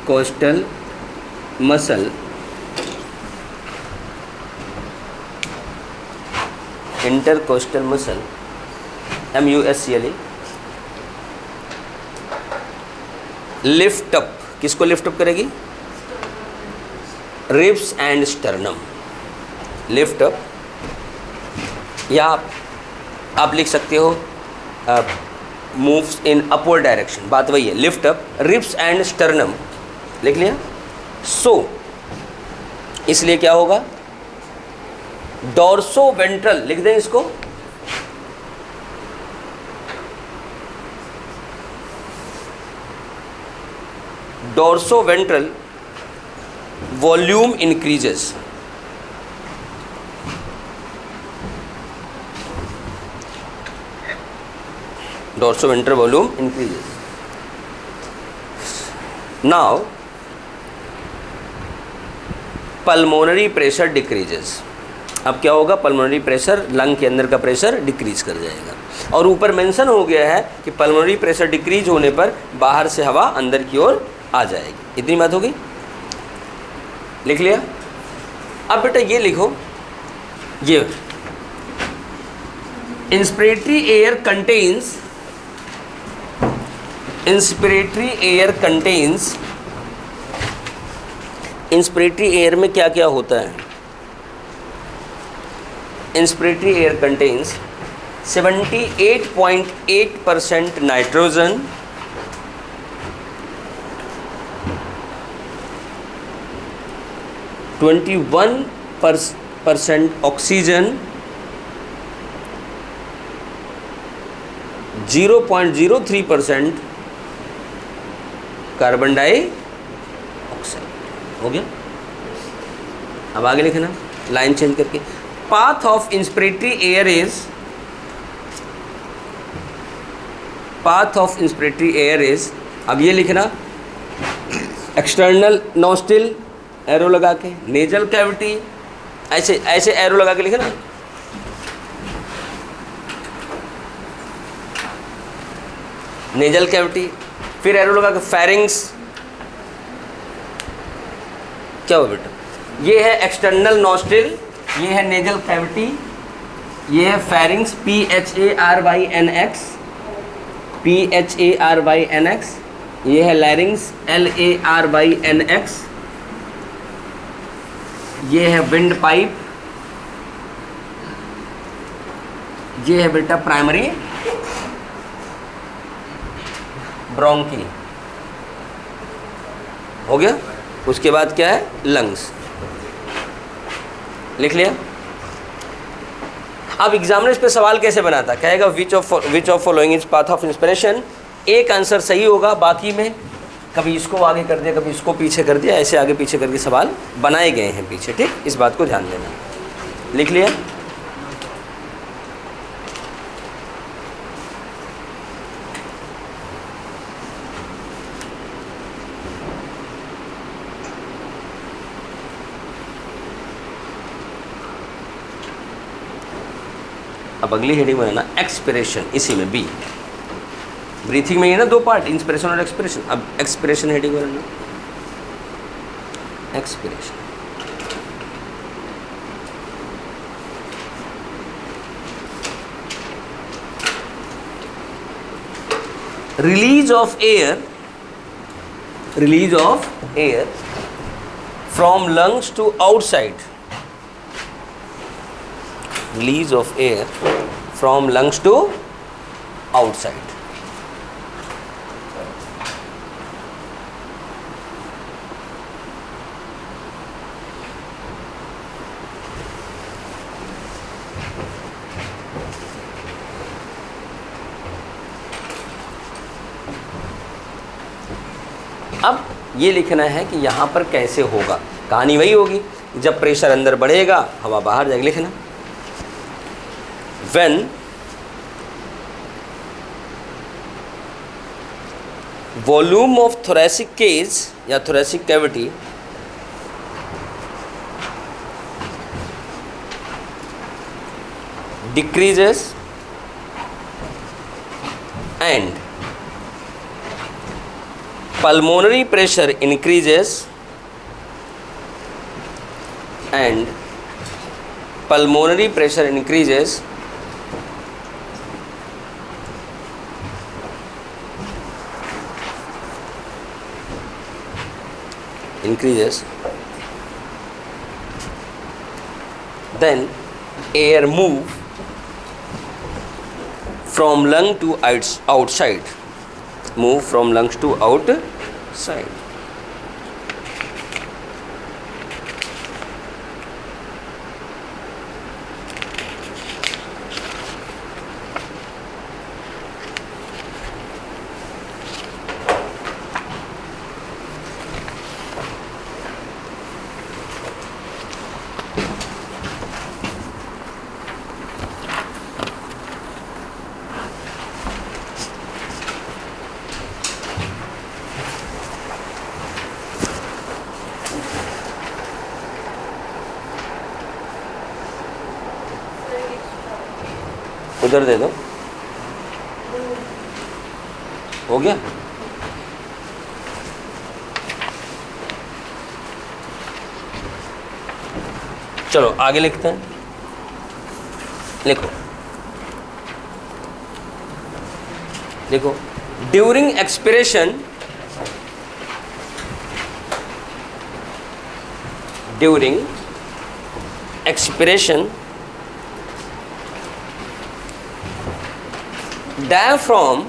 Coastal muscle intercostal muscle MUSCLE lift up, किसको lift up करेगी? Ribs and sternum lift up, या आप लिख सकते हो मूव्स इन अपवर्ड डायरेक्शन, बात वही है, lift up ribs and sternum लिख लिया। सो इसलिए क्या होगा? डोर्सो वेंट्रल लिख दें इसको, dorso ventral volume increases, dorsoventral volume increases. Now pulmonary pressure decreases. अब क्या होगा? पल्मोनरी प्रेशर, लंग के अंदर का प्रेशर डिक्रीज कर जाएगा। और ऊपर मेंशन हो गया है कि पल्मोनरी प्रेशर डिक्रीज होने पर बाहर से हवा अंदर की ओर आ जाएगी। इतनी बात होगी, लिख लिया। अब बेटा ये लिखो, ये inspiratory air contains, inspiratory air contains, inspiratory air में क्या क्या होता है? Inspiratory air contains 78.8% nitrogen, 21% oxygen, 0.03% carbon dioxide. हो गया? अब आगे लिखना लाइन चेंज करके। Path of inspiratory air is, path of inspiratory air is, अब ये लिखना एक्सटर्नल नोस्टिल एरो लगा के, नेजल कैविटी, ऐसे ऐसे एरो लगा के लिखना, नेजल कैविटी, फिर एरो लगा के फेरिंग्स। क्या हुआ बेटा? ये है एक्सटर्नल नोस्ट्रिल, ये है नेजल कैविटी, ये है फेरिंग्स PHARYNX, PHARYNX, ये है लैरिंग्स LARYNX, ये है विंड पाइप, ये है बेटा प्राइमरी ब्रोंकी। हो गया? उसके बाद क्या है? लंग्स। लिख लिया। अब एग्जामिनर इस पे सवाल कैसे बनाता? कहेगा which of following is path of inspiration. एक आंसर सही होगा, बाकी में कभी इसको आगे कर दिया, कभी इसको पीछे कर दिया, ऐसे आगे पीछे करके सवाल बनाए गए हैं पीछे। ठीक, इस बात को ध्यान देना। लिख लिया। अब अगली हेडिंग बनाना एक्सपिरेशन, इसी में बी। ब्रीथिंग में ये ना दो पार्ट, इंस्पिरेशन और एक्सपिरेशन। अब एक्सपिरेशन हेडिंग बनाना, expiration. Release of air, release of air from lungs to outside, release of air from lungs to outside. अब ये लिखना है कि यहाँ पर कैसे होगा। कहानी वही होगी, जब प्रेशर अंदर बढ़ेगा हवा बाहर जाएगी। लिखना when volume of thoracic cage या thoracic cavity decreases and pulmonary pressure increases and pulmonary pressure increases then air move from lung to outside, move from lungs to outside. उधर दे दो, हो गया। चलो आगे लिखते हैं, लिखो देखो, during expiration, during expiration diaphragm,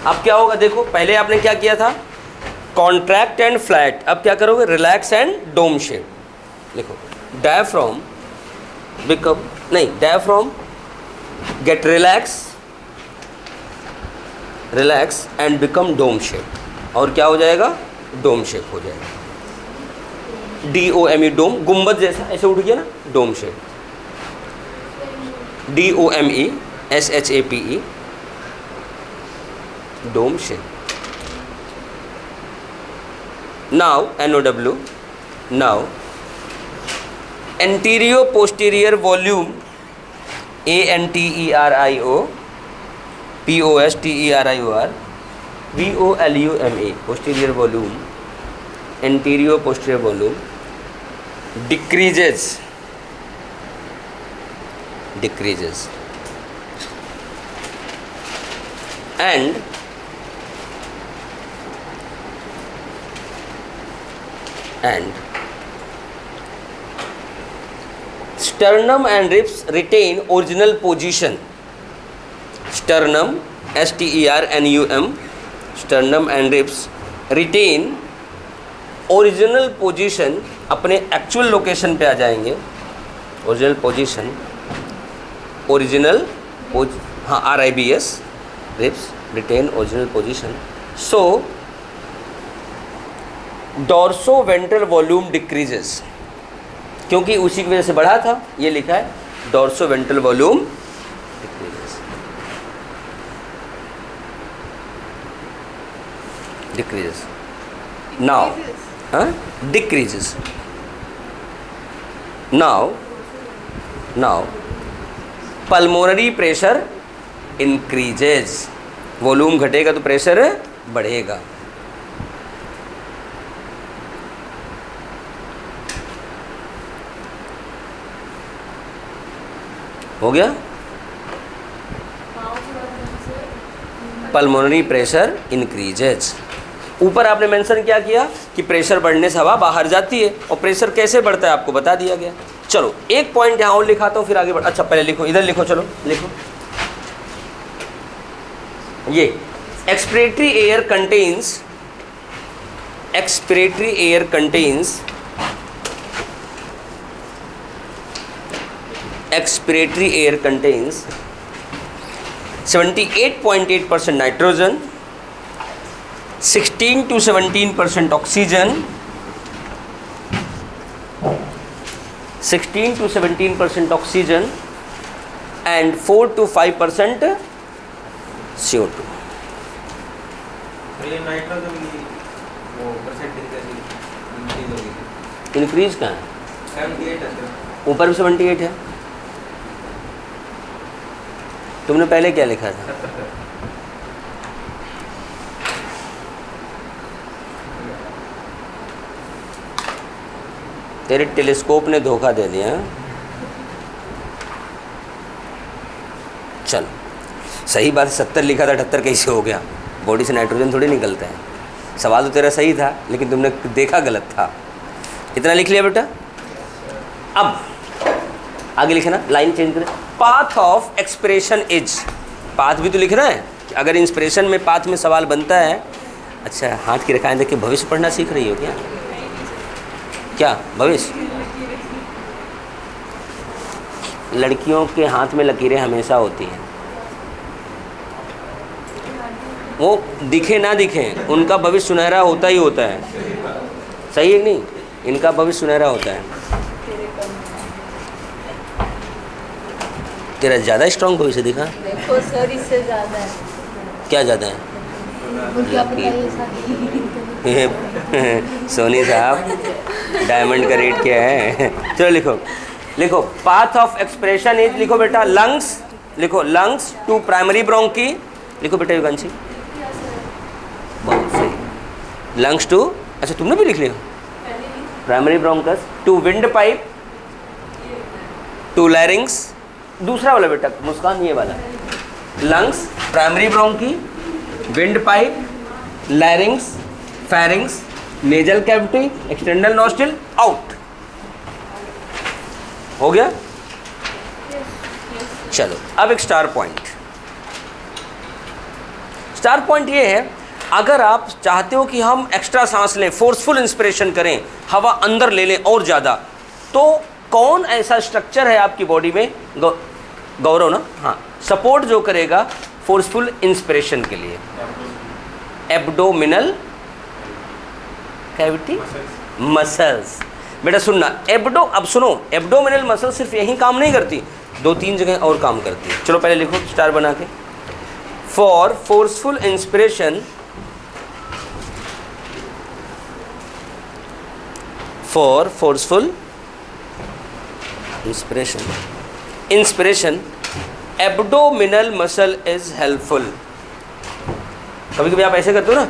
अब क्या होगा देखो, पहले आपने क्या किया था, कॉन्ट्रैक्ट एंड फ्लैट, अब क्या करोगे, रिलैक्स एंड डोम शेप। लिखो डायफ्राम बिकम, नहीं, diaphragm get relax and become dome shape, और क्या हो जाएगा, डोम शेप हो जाएगा। DOME डोम, गुंबद जैसा ऐसे उठ गया ना, dome shape. DOME SHAPE dome shape. now NOW, now anterior posterior volume ANTERIO POSTERIOR VOLUME, posterior volume, anterior posterior volume decreases and sternum and ribs retain original position. Sternum, STERNUM, sternum and ribs retain original position, अपने actual location पे आ जाएंगे। Original position, हाँ RIBS, ribs retain original position. So dorso ventral volume decreases, क्योंकि उसी की वजह से बढ़ा था, ये लिखा है dorso ventral volume decreases now, decreases now pulmonary pressure increases, volume घटेगा तो प्रेशर बढ़ेगा। हो गया, पल्मोनरी प्रेशर इंक्रीजेज। ऊपर आपने मेंशन क्या किया कि प्रेशर बढ़ने से हवा बाहर जाती है, और प्रेशर कैसे बढ़ता है आपको बता दिया गया। चलो एक पॉइंट यहाँ और लिखाता हूँ, फिर आगे बढ़। अच्छा पहले लिखो, इधर लिखो, चलो लिखो। ये expiratory air contains expiratory air contains 78.8% nitrogen, 16 to 17% oxygen, 16 to 17% oxygen and 4 to 5% CO2। ये नाइट्रोजन की वो परसेंटेज इंक्रीज कहाँ है, 78 है, ऊपर भी 78 है। तुमने पहले क्या लिखा था, तेरे टेलीस्कोप ने धोखा दे दिया। चलो सही बात, 70 लिखा था, 78 कैसे हो गया? बॉडी से नाइट्रोजन थोड़ी निकलता है। सवाल तो तेरा सही था लेकिन तुमने देखा गलत था। इतना लिख लिया बेटा। अब आगे लिखना, लाइन चेंज करें। Path of expression is, path भी तो लिखना है। अगर इंस्पिरेशन में पाथ में सवाल बनता है। अच्छा हाथ की रेखाएं देख के भविष्य पढ़ना सीख रही हो क्या? क्या भविष्य? लड़कियों के हाथ में लकीरें हमेशा होती हैं, वो दिखे ना दिखे उनका भविष्य सुनहरा होता ही होता है। सही है कि नहीं? इनका भविष्य सुनहरा होता है। तेरा ज़्यादा स्ट्रॉन्ग भविष्य दिखा? देखो सर, इससे ज़्यादा है। क्या ज़्यादा है? क्या बताइए सोनी साहब, डायमंड का रेट क्या है? चलो लिखो, लिखो पाथ ऑफ एक्सप्रेशन इज, लिखो बेटा लंग्स, लिखो लंग्स टू प्राइमरी ब्रोंकी, लिखो बेटा युगांशी, बहुत सही। लंग्स टू, अच्छा तुमने भी लिख लिया, primary bronchus to windpipe to larynx, दूसरा वाला बेटा मुस्कान, ये वाला lungs, primary bronchi, windpipe, larynx, pharynx, nasal cavity, external nostril, out. हो गया? चलो अब एक स्टार पॉइंट। स्टार पॉइंट ये है, अगर आप चाहते हो कि हम एक्स्ट्रा सांस लें, फोर्सफुल इंस्पिरेशन करें, हवा अंदर ले लें और ज़्यादा, तो कौन ऐसा स्ट्रक्चर है आपकी बॉडी में, गौरव ना, हाँ, सपोर्ट जो करेगा फोर्सफुल इंस्पिरेशन के लिए? Abdominal cavity muscles. बेटा सुनना, अब सुनो, एब्डोमिनल मसल सिर्फ यही काम नहीं करती, 2-3 जगह और काम करती है। चलो पहले लिखो स्टार बना के। For forceful inspiration, for forceful inspiration abdominal muscle is helpful. कभी कभी आप ऐसे करते हो ना,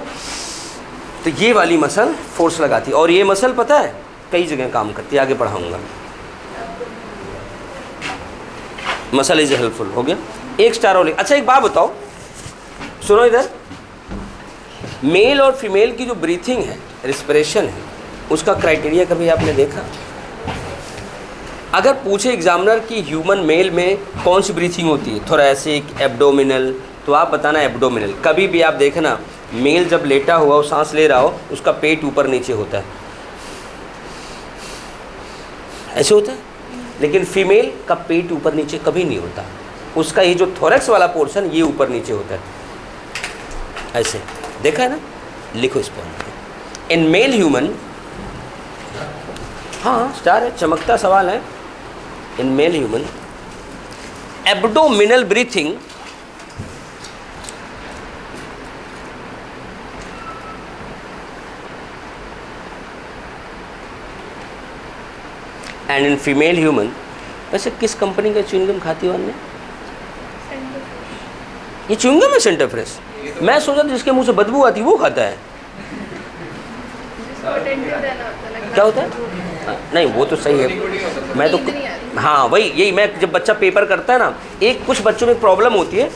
तो ये वाली मसल फोर्स लगाती है, और ये मसल पता है कई जगह काम करती है, आगे पढ़ाऊंगा। मसल इज हेल्पफुल, हो गया एक स्टार और। अच्छा एक बात बताओ, सुनो इधर, मेल और फीमेल की जो ब्रीथिंग है, रिस्पिरेशन है, उसका क्राइटेरिया कभी आपने देखा? अगर पूछे एग्जामिनर की ह्यूमन मेल में कौन सी ब्रीथिंग होती है, थोरैसिक, एब्डोमिनल, तो आप बताना एब्डोमिनल। कभी भी आप देखना, मेल जब लेटा हुआ हो, सांस ले रहा हो, उसका पेट ऊपर नीचे होता है, ऐसे होता है। लेकिन फीमेल का पेट ऊपर नीचे कभी नहीं होता, उसका ये जो थोरैक्स वाला पोर्शन ये ऊपर नीचे होता है, ऐसे देखा है ना? लिखो इस पॉइंट। इन मेल ह्यूमन, हाँ स्टार है, चमकता सवाल है। In male human abdominal breathing and in female human. वैसे किस कंपनी का च्युइंगम खाती हो आपने? ये च्युइंगम है सेंटर फ्रेश? मैं सोचा था जिसके मुंह से बदबू आती वो खाता है। क्या होता है? नहीं वो तो सही है, मैं तो हाँ वही, यही मैं जब बच्चा पेपर करता है ना, एक कुछ बच्चों में प्रॉब्लम होती है,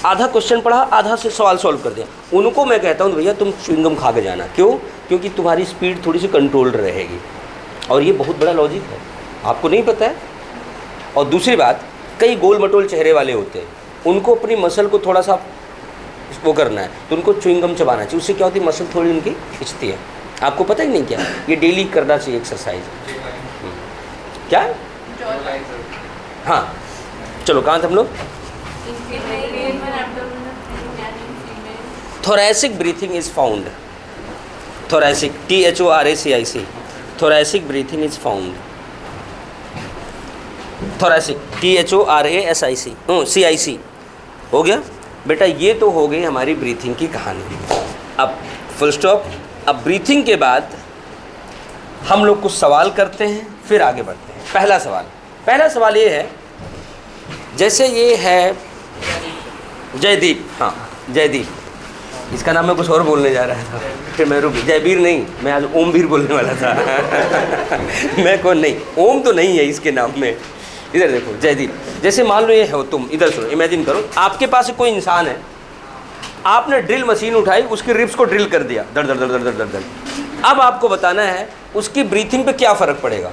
आधा क्वेश्चन पढ़ा, आधा से सवाल सॉल्व कर दिया, उनको मैं कहता हूँ भैया तुम च्युइंगम खा के जाना। क्यों? क्योंकि तुम्हारी स्पीड थोड़ी सी कंट्रोल्ड रहेगी, और ये बहुत बड़ा लॉजिक है, आपको नहीं पता है। और दूसरी बात, कई गोल मटोल चेहरे वाले होते हैं, उनको अपनी मसल को थोड़ा सा वो करना है, तो उनको च्युइंगम चबाना चाहिए, उससे क्या होती है, मसल थोड़ी उनकी खिंचती है। आपको पता ही नहीं क्या, ये डेली करना चाहिए एक्सरसाइज। क्या? हाँ चलो कहाँ थे हम लोग? Thoracic breathing is found, thoracic, THORACIC, thoracic breathing is found, thoracic THORASIC, हो गया बेटा। ये तो हो गई हमारी ब्रीथिंग की कहानी। अब फुल स्टॉप। अब ब्रीथिंग के बाद हम लोग कुछ सवाल करते हैं, फिर आगे बढ़ते हैं। पहला सवाल ये है, जैसे ये है जयदीप, हाँ जयदीप, इसका नाम मैं कुछ और बोलने जा रहा था, फिर मैं रुक, जयवीर नहीं, मैं आज ओमवीर बोलने वाला था। मैं कौन नहीं, ओम तो नहीं है इसके नाम में। इधर देखो जयदीप, जैसे मान लो ये हो तुम, इधर सुनो, इमेजिन करो आपके पास कोई इंसान है, आपने ड्रिल मशीन उठाई, उसकी रिब्स को ड्रिल कर दिया, दर दर दर दर दर दर। अब आपको बताना है उसकी ब्रीथिंग पे क्या फ़र्क पड़ेगा।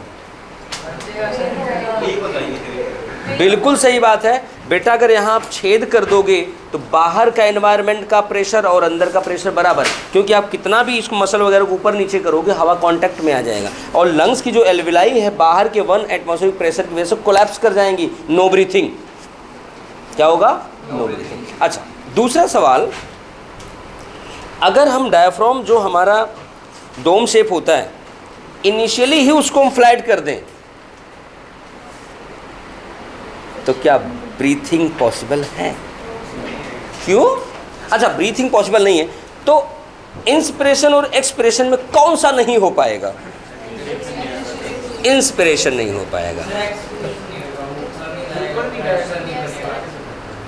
बिल्कुल सही बात है बेटा, अगर यहाँ आप छेद कर दोगे तो बाहर का एनवायरनमेंट का प्रेशर और अंदर का प्रेशर बराबर, क्योंकि आप कितना भी इसको मसल वगैरह को ऊपर नीचे करोगे हवा कांटेक्ट में आ जाएगा, और लंग्स की जो एल्विलाई है बाहर के 1 एटमॉस्फेरिक प्रेशर की वजह से कोलैप्स कर जाएंगी, नो ब्रीथिंग। क्या होगा? No breathing. अच्छा, दूसरा सवाल, अगर हम डायफ्राम जो हमारा डोम शेप होता है इनिशियली ही उसको हम फ्लैट कर दें तो क्या ब्रीथिंग पॉसिबल है? क्यों? अच्छा, ब्रीथिंग पॉसिबल नहीं है तो इंस्पिरेशन और एक्सपिरेशन में कौन सा नहीं हो पाएगा? इंस्पिरेशन नहीं हो पाएगा।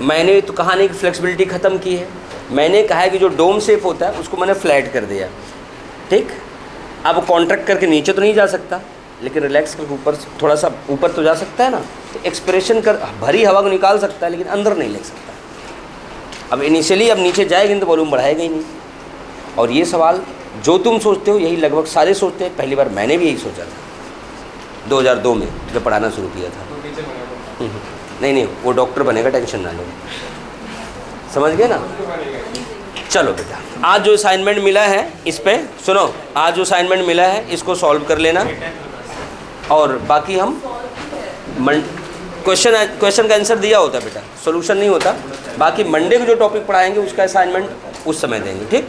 मैंने तो कहा नहीं कि फ्लेक्सिबिलिटी ख़त्म की है, मैंने कहा है कि जो डोम शेप होता है उसको मैंने फ्लैट कर दिया, ठीक। अब कॉन्ट्रैक्ट करके नीचे तो नहीं जा सकता, लेकिन रिलैक्स करके ऊपर, थोड़ा सा ऊपर तो जा सकता है ना, तो एक्सपिरेशन कर भरी हवा को निकाल सकता है लेकिन अंदर नहीं ले सकता। अब इनिशियली अब नीचे जाएगी तो वॉल्यूम बढ़ाएगा ही नहीं। और ये सवाल जो तुम सोचते हो यही लगभग सारे सोचते हैं, पहली बार मैंने भी यही सोचा था 2002 में जब पढ़ाना शुरू किया था। नहीं, वो डॉक्टर बनेगा, टेंशन ना लो, समझ गए ना। चलो बेटा, आज जो असाइनमेंट मिला है इस पे सुनो, आज जो असाइनमेंट मिला है इसको सॉल्व कर लेना, और बाकी हम क्वेश्चन का आंसर दिया होता है बेटा, सॉल्यूशन नहीं होता। बाकी मंडे को जो टॉपिक पढ़ाएंगे उसका असाइनमेंट उस समय देंगे, ठीक।